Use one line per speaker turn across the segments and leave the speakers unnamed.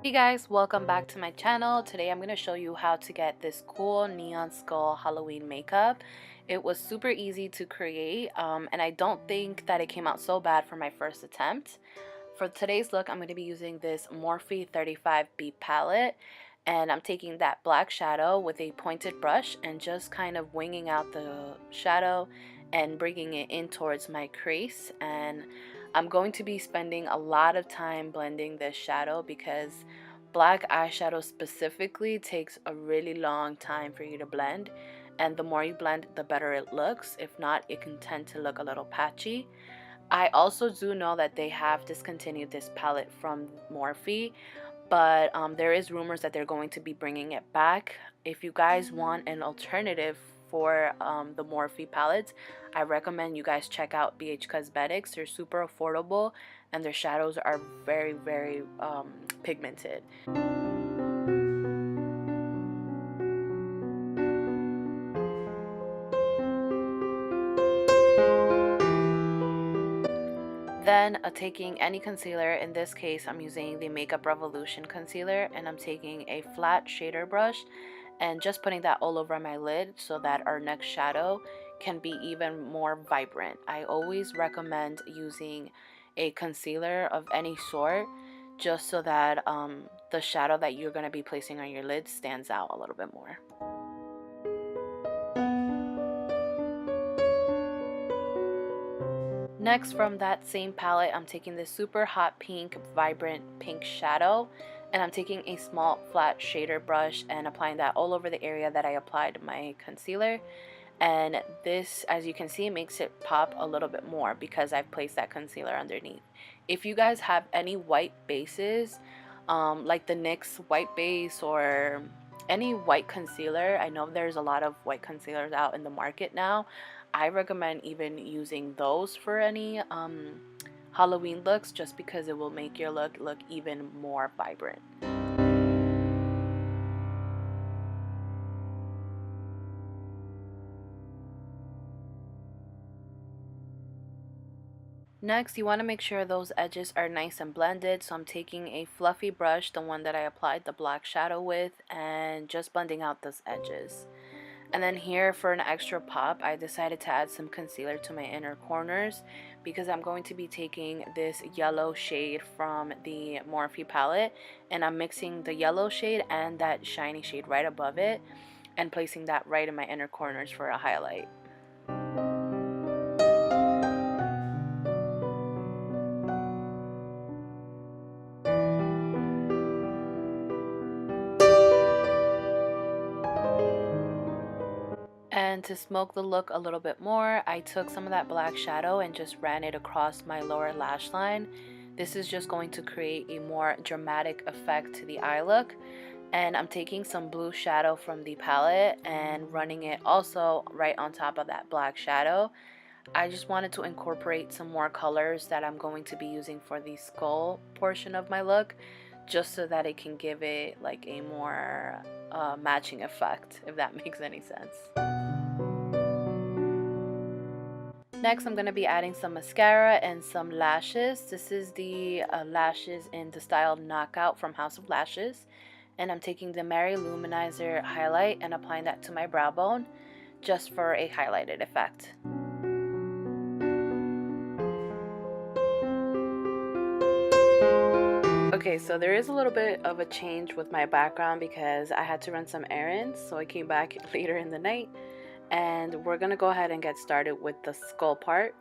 Hey guys, welcome back to my channel. Today I'm going to show you how to get this cool neon skull Halloween makeup. It was super easy to create and I don't think that it came out so bad for my first attempt. For today's look, I'm going to be using this Morphe 35B palette, and I'm taking that black shadow with a pointed brush and just kind of winging out the shadow and bringing it in towards my crease. And I'm going to be spending a lot of time blending this shadow because black eyeshadow specifically takes a really long time for you to blend, and the more you blend the better it looks. If not, it can tend to look a little patchy. I also do know that they have discontinued this palette from Morphe, but there is rumors that they're going to be bringing it back. If you guys want an alternative for the Morphe palettes, I recommend you guys check out BH Cosmetics. They're super affordable and their shadows are very pigmented. Then taking any concealer, in this case I'm using the Makeup Revolution concealer, and I'm taking a flat shader brush and just putting that all over my lid so that our next shadow can be even more vibrant. I always recommend using a concealer of any sort just so that the shadow that you're going to be placing on your lid stands out a little bit more. Next, from that same palette, I'm taking this super hot pink, vibrant pink shadow, and I'm taking a small flat shader brush and applying that all over the area that I applied my concealer. And this, as you can see, makes it pop a little bit more because I've placed that concealer underneath. If you guys have any white bases, like the NYX white base or any white concealer, I know there's a lot of white concealers out in the market now. I recommend even using those for any Halloween looks, just because it will make your look even more vibrant. Next, you want to make sure those edges are nice and blended, so I'm taking a fluffy brush, the one that I applied the black shadow with, and just blending out those edges. And then here, for an extra pop, I decided to add some concealer to my inner corners because I'm going to be taking this yellow shade from the Morphe palette, and I'm mixing the yellow shade and that shiny shade right above it and placing that right in my inner corners for a highlight. And to smoke the look a little bit more, I took some of that black shadow and just ran it across my lower lash line. This is just going to create a more dramatic effect to the eye look. And I'm taking some blue shadow from the palette and running it also right on top of that black shadow. I just wanted to incorporate some more colors that I'm going to be using for the skull portion of my look, just so that it can give it like a more matching effect, if that makes any sense. Next, I'm going to be adding some mascara and some lashes. This is the lashes in the style Knockout from House of Lashes. And I'm taking the Mary Luminizer highlight and applying that to my brow bone just for a highlighted effect. Okay, so there is a little bit of a change with my background because I had to run some errands, so I came back later in the night. And we're gonna go ahead and get started with the skull part.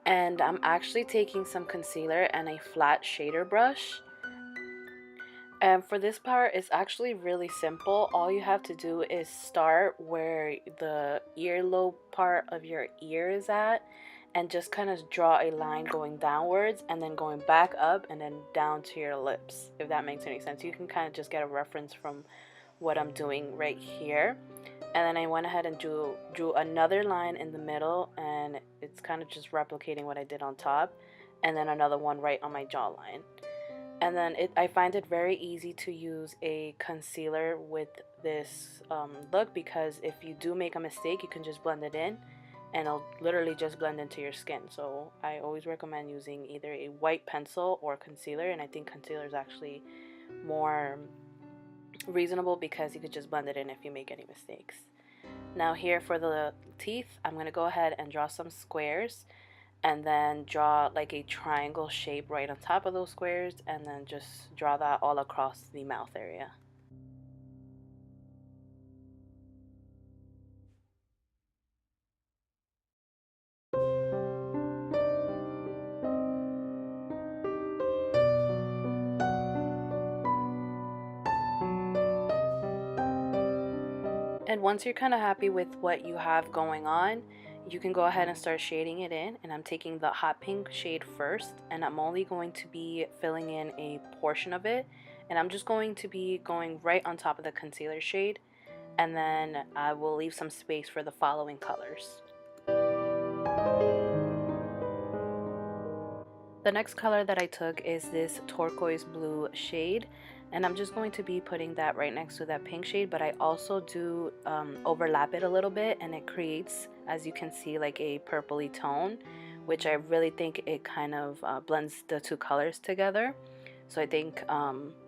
And I'm actually taking some concealer and a flat shader brush. And for this part, it's actually really simple. All you have to do is start where the earlobe part of your ear is at, and just kind of draw a line going downwards and then going back up and then down to your lips, if that makes any sense. You can kind of just get a reference from what I'm doing right here. And then I went ahead and drew another line in the middle, and it's kind of just replicating what I did on top, and then another one right on my jawline. And then I find it very easy to use a concealer with this look, because if you do make a mistake, you can just blend it in and it'll literally just blend into your skin. So I always recommend using either a white pencil or concealer, and I think concealer is actually more reasonable because you could just blend it in if you make any mistakes. Now here for the teeth, I'm going to go ahead and draw some squares and then draw like a triangle shape right on top of those squares, and then just draw that all across the mouth area. And once you're kind of happy with what you have going on, you can go ahead and start shading it in. And I'm taking the hot pink shade first, and I'm only going to be filling in a portion of it. And I'm just going to be going right on top of the concealer shade, and then I will leave some space for the following colors. The next color that I took is this turquoise blue shade, and I'm just going to be putting that right next to that pink shade, but I also do overlap it a little bit, and it creates, as you can see, like a purpley tone, which I really think it kind of blends the two colors together. So I think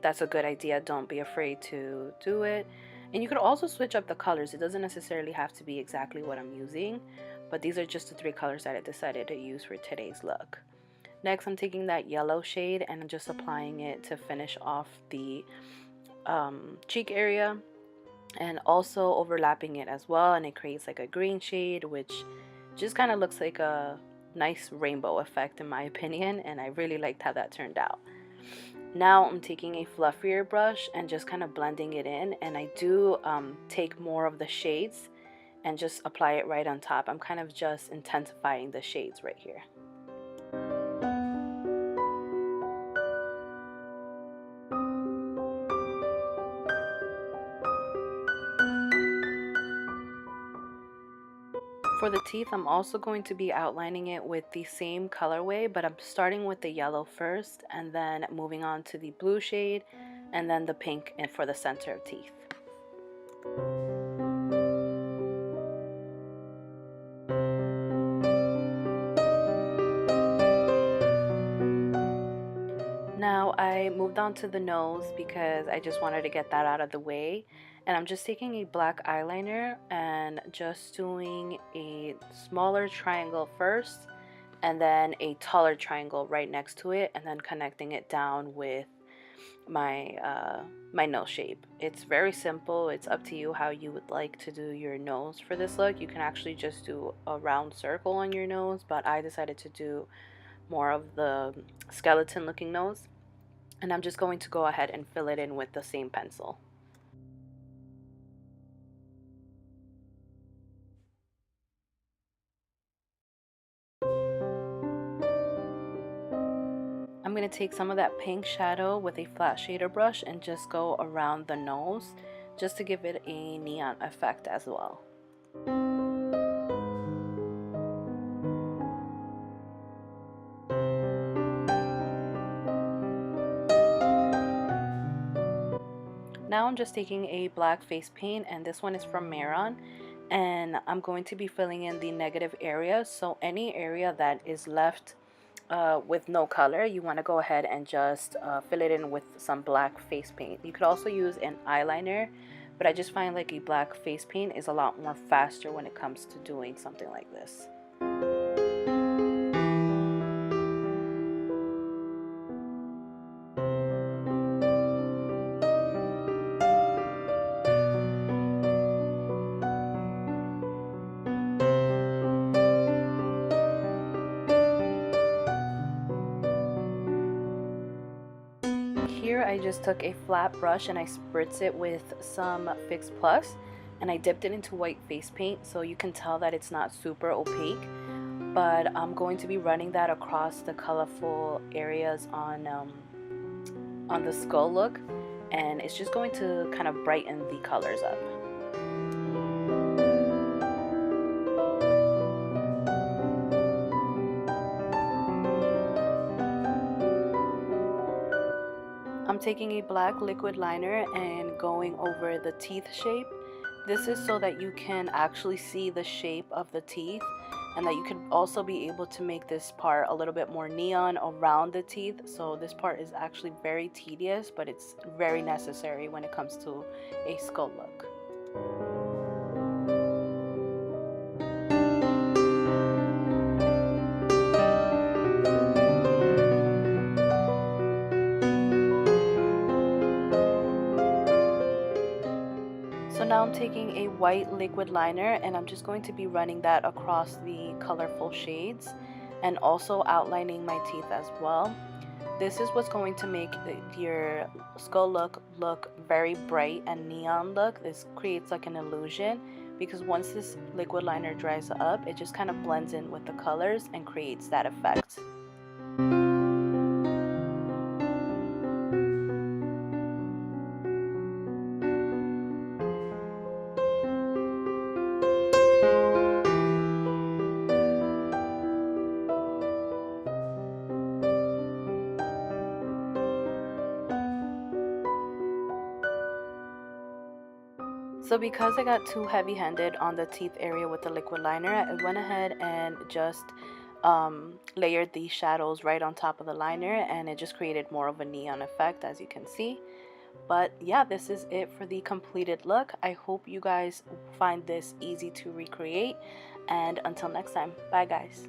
that's a good idea. Don't be afraid to do it. And you could also switch up the colors. It doesn't necessarily have to be exactly what I'm using, but these are just the three colors that I decided to use for today's look. Next, I'm taking that yellow shade and I'm just applying it to finish off the cheek area, and also overlapping it as well, and it creates like a green shade, which just kind of looks like a nice rainbow effect in my opinion, and I really liked how that turned out. Now I'm taking a fluffier brush and just kind of blending it in, and I do take more of the shades and just apply it right on top. I'm kind of just intensifying the shades right here. For the teeth, I'm also going to be outlining it with the same colorway, but I'm starting with the yellow first and then moving on to the blue shade and then the pink and for the center of teeth. Now I moved on to the nose because I just wanted to get that out of the way, and I'm just taking a black eyeliner and just doing a smaller triangle first and then a taller triangle right next to it, and then connecting it down with my nose shape. It's very simple. It's up to you how you would like to do your nose for this look. You can actually just do a round circle on your nose, but I decided to do more of the skeleton looking nose, and I'm just going to go ahead and fill it in with the same pencil. I'm going to take some of that pink shadow with a flat shader brush and just go around the nose just to give it a neon effect as well. Now I'm just taking a black face paint, and this one is from Mehron, and I'm going to be filling in the negative areas. So any area that is left with no color, you want to go ahead and just fill it in with some black face paint. You could also use an eyeliner, but I just find like a black face paint is a lot more faster when it comes to doing something like this. Here I just took a flat brush and I spritz it with some Fix Plus, and I dipped it into white face paint, so you can tell that it's not super opaque, but I'm going to be running that across the colorful areas on the skull look, and it's just going to kind of brighten the colors up. I'm taking a black liquid liner and going over the teeth shape. This is so that you can actually see the shape of the teeth, and that you could also be able to make this part a little bit more neon around the teeth. So this part is actually very tedious, but it's very necessary when it comes to a skull look. So now I'm taking a white liquid liner and I'm just going to be running that across the colorful shades and also outlining my teeth as well. This is what's going to make your skull look very bright and neon look. This creates like an illusion because once this liquid liner dries up, it just kind of blends in with the colors and creates that effect. So because I got too heavy-handed on the teeth area with the liquid liner, I went ahead and just layered these shadows right on top of the liner, and it just created more of a neon effect, as you can see. But yeah, this is it for the completed look. I hope you guys find this easy to recreate, and until next time, bye guys.